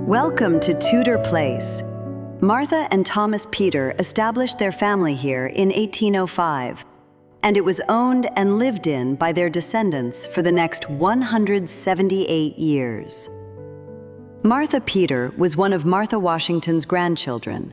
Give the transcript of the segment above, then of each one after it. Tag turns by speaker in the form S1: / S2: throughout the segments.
S1: Welcome to Tudor Place. Martha and Thomas Peter established their family here in 1805, and it was owned and lived in by their descendants for the next 178 years. Martha Peter was one of Martha Washington's grandchildren,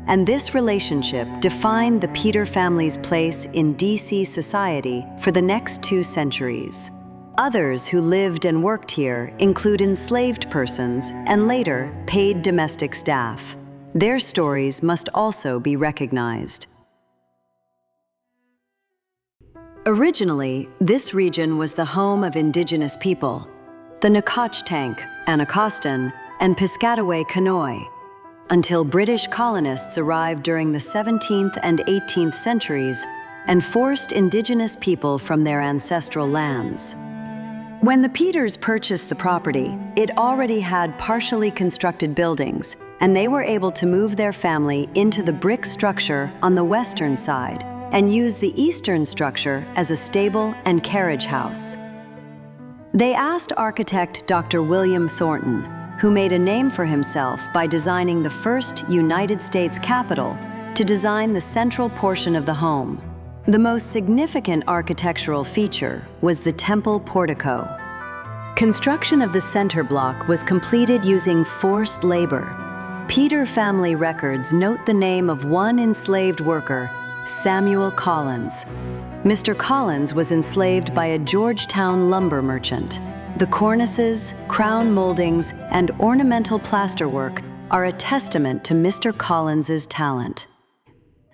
S1: and this relationship defined the Peter family's place in D.C. society for the next 2 centuries. Others who lived and worked here include enslaved persons and later paid domestic staff. Their stories must also be recognized. Originally, this region was the home of indigenous people, the Nacotchtank, Anacostan, and Piscataway Kanoi, until British colonists arrived during the 17th and 18th centuries and forced indigenous people from their ancestral lands. When the Peters purchased the property, it already had partially constructed buildings, and they were able to move their family into the brick structure on the western side and use the eastern structure as a stable and carriage house. They asked architect Dr. William Thornton, who made a name for himself by designing the first United States Capitol, to design the central portion of the home. The most significant architectural feature was the temple portico. Construction of the center block was completed using forced labor. Peter family records note the name of one enslaved worker, Samuel Collins. Mr. Collins was enslaved by a Georgetown lumber merchant. The cornices, crown moldings, and ornamental plasterwork are a testament to Mr. Collins's talent.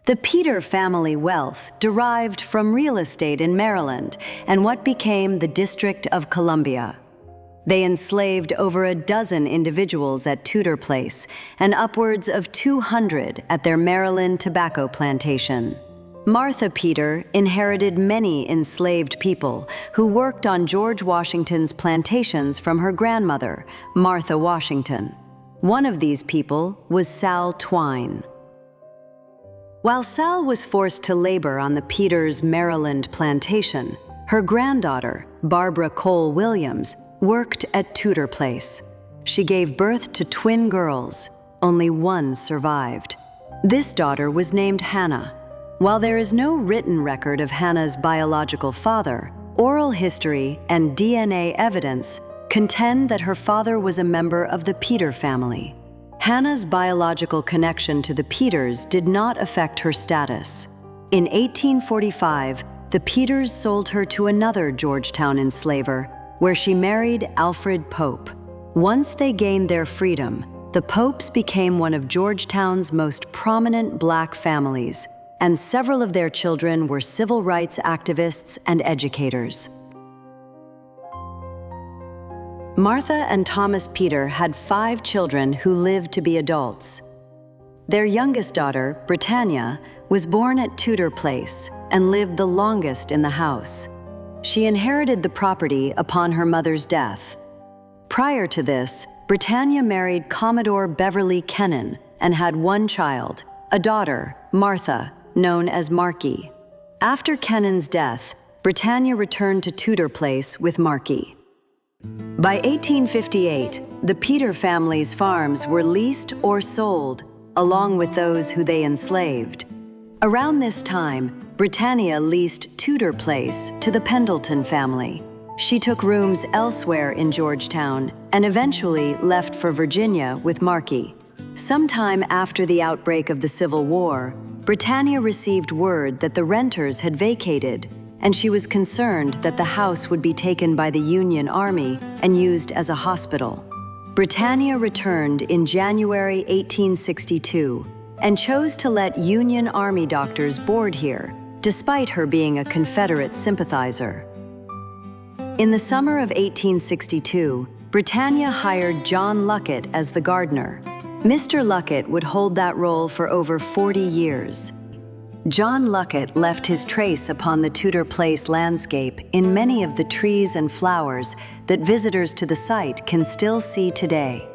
S1: The Peter family wealth derived from real estate in Maryland and what became the District of Columbia. They enslaved over a dozen individuals at Tudor Place and upwards of 200 at their Maryland tobacco plantation. Martha Peter inherited many enslaved people who worked on George Washington's plantations from her grandmother, Martha Washington. One of these people was Sal Twine. While Sal was forced to labor on the Peters' Maryland plantation, her granddaughter, Barbara Cole Williams, worked at Tudor Place. She gave birth to twin girls. Only one survived. This daughter was named Hannah. While there is no written record of Hannah's biological father, oral history and DNA evidence contend that her father was a member of the Peter family. Hannah's biological connection to the Peters did not affect her status. In 1845, the Peters sold her to another Georgetown enslaver, where she married Alfred Pope. Once they gained their freedom, the Popes became one of Georgetown's most prominent Black families, and several of their children were civil rights activists and educators. Martha and Thomas Peter had 5 children who lived to be adults. Their youngest daughter, Britannia, was born at Tudor Place and lived the longest in the house. She inherited the property upon her mother's death. Prior to this, Britannia married Commodore Beverly Kennan and had 1 child, a daughter, Martha, known as Marky. After Kennan's death, Britannia returned to Tudor Place with Marky. By 1858, the Peter family's farms were leased or sold, along with those who they enslaved. Around this time, Britannia leased Tudor Place to the Pendleton family. She took rooms elsewhere in Georgetown and eventually left for Virginia with Marky. Sometime after the outbreak of the Civil War, Britannia received word that the renters had vacated, and she was concerned that the house would be taken by the Union Army and used as a hospital. Britannia returned in January 1862 and chose to let Union Army doctors board here, despite her being a Confederate sympathizer. In the summer of 1862, Britannia hired John Luckett as the gardener. Mr. Luckett would hold that role for over 40 years. John Luckett left his trace upon the Tudor Place landscape in many of the trees and flowers that visitors to the site can still see today.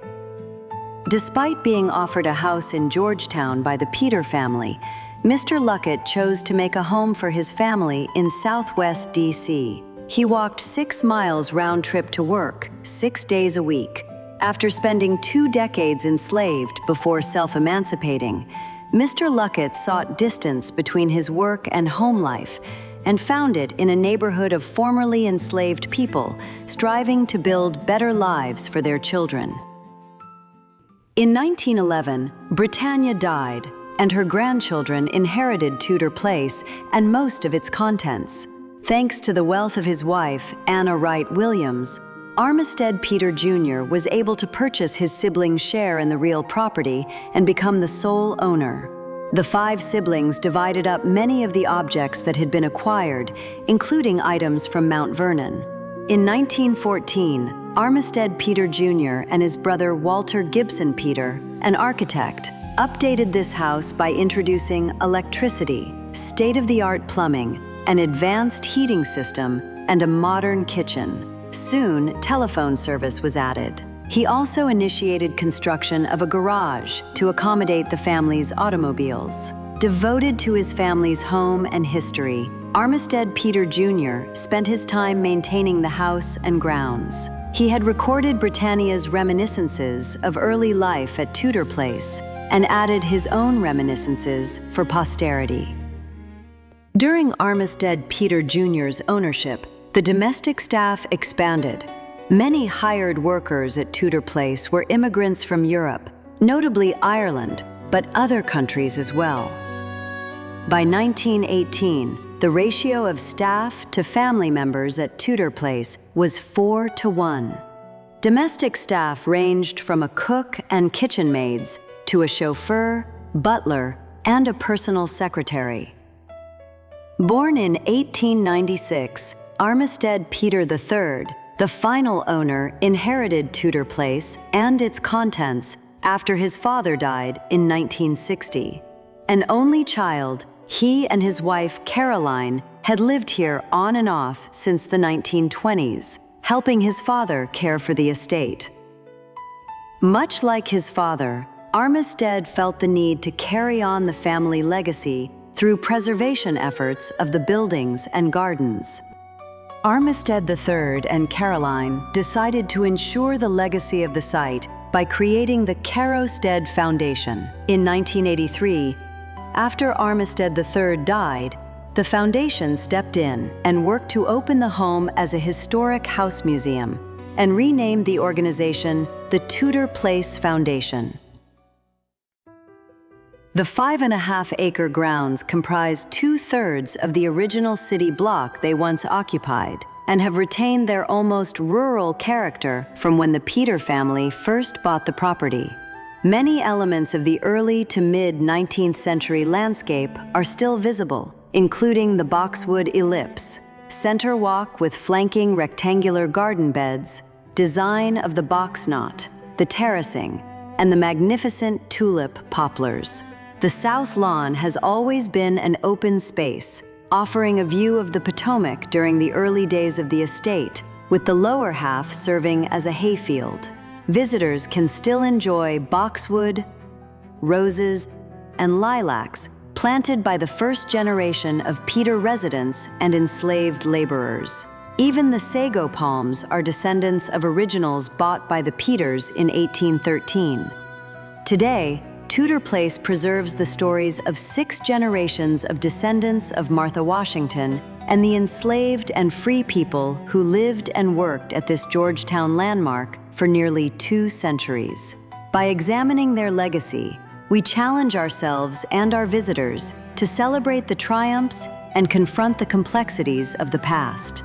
S1: Despite being offered a house in Georgetown by the Peter family, Mr. Luckett chose to make a home for his family in Southwest D.C. He walked 6 miles round trip to work, 6 days a week. After spending 2 decades enslaved before self-emancipating, Mr. Luckett sought distance between his work and home life and found it in a neighborhood of formerly enslaved people striving to build better lives for their children. In 1911, Britannia died, and her grandchildren inherited Tudor Place and most of its contents. Thanks to the wealth of his wife, Anna Wright Williams, Armistead Peter Jr. was able to purchase his siblings' share in the real property and become the sole owner. The 5 siblings divided up many of the objects that had been acquired, including items from Mount Vernon. In 1914, Armistead Peter Jr. and his brother Walter Gibson Peter, an architect, updated this house by introducing electricity, state-of-the-art plumbing, an advanced heating system, and a modern kitchen. Soon, telephone service was added. He also initiated construction of a garage to accommodate the family's automobiles. Devoted to his family's home and history, Armistead Peter Jr. spent his time maintaining the house and grounds. He had recorded Britannia's reminiscences of early life at Tudor Place and added his own reminiscences for posterity. During Armistead Peter Jr.'s ownership, the domestic staff expanded. Many hired workers at Tudor Place were immigrants from Europe, notably Ireland, but other countries as well. By 1918, the ratio of staff to family members at Tudor Place was 4-to-1. Domestic staff ranged from a cook and kitchen maids to a chauffeur, butler, and a personal secretary. Born in 1896, Armistead Peter III, the final owner, inherited Tudor Place and its contents after his father died in 1960. An only child, he and his wife Caroline had lived here on and off since the 1920s, helping his father care for the estate. Much like his father, Armistead felt the need to carry on the family legacy through preservation efforts of the buildings and gardens. Armistead III and Caroline decided to ensure the legacy of the site by creating the Carrowstead Foundation. In 1983, after Armistead III died, the foundation stepped in and worked to open the home as a historic house museum and renamed the organization the Tudor Place Foundation. The 5.5-acre grounds comprise 2/3 of the original city block they once occupied and have retained their almost rural character from when the Peter family first bought the property. Many elements of the early to mid-19th century landscape are still visible, including the boxwood ellipse, center walk with flanking rectangular garden beds, design of the box knot, the terracing, and the magnificent tulip poplars. The south lawn has always been an open space, offering a view of the Potomac during the early days of the estate, with the lower half serving as a hayfield. Visitors can still enjoy boxwood, roses, and lilacs planted by the first generation of Peter residents and enslaved laborers. Even the sago palms are descendants of originals bought by the Peters in 1813. Today, Tudor Place preserves the stories of 6 generations of descendants of Martha Washington and the enslaved and free people who lived and worked at this Georgetown landmark for nearly 2 centuries. By examining their legacy, we challenge ourselves and our visitors to celebrate the triumphs and confront the complexities of the past.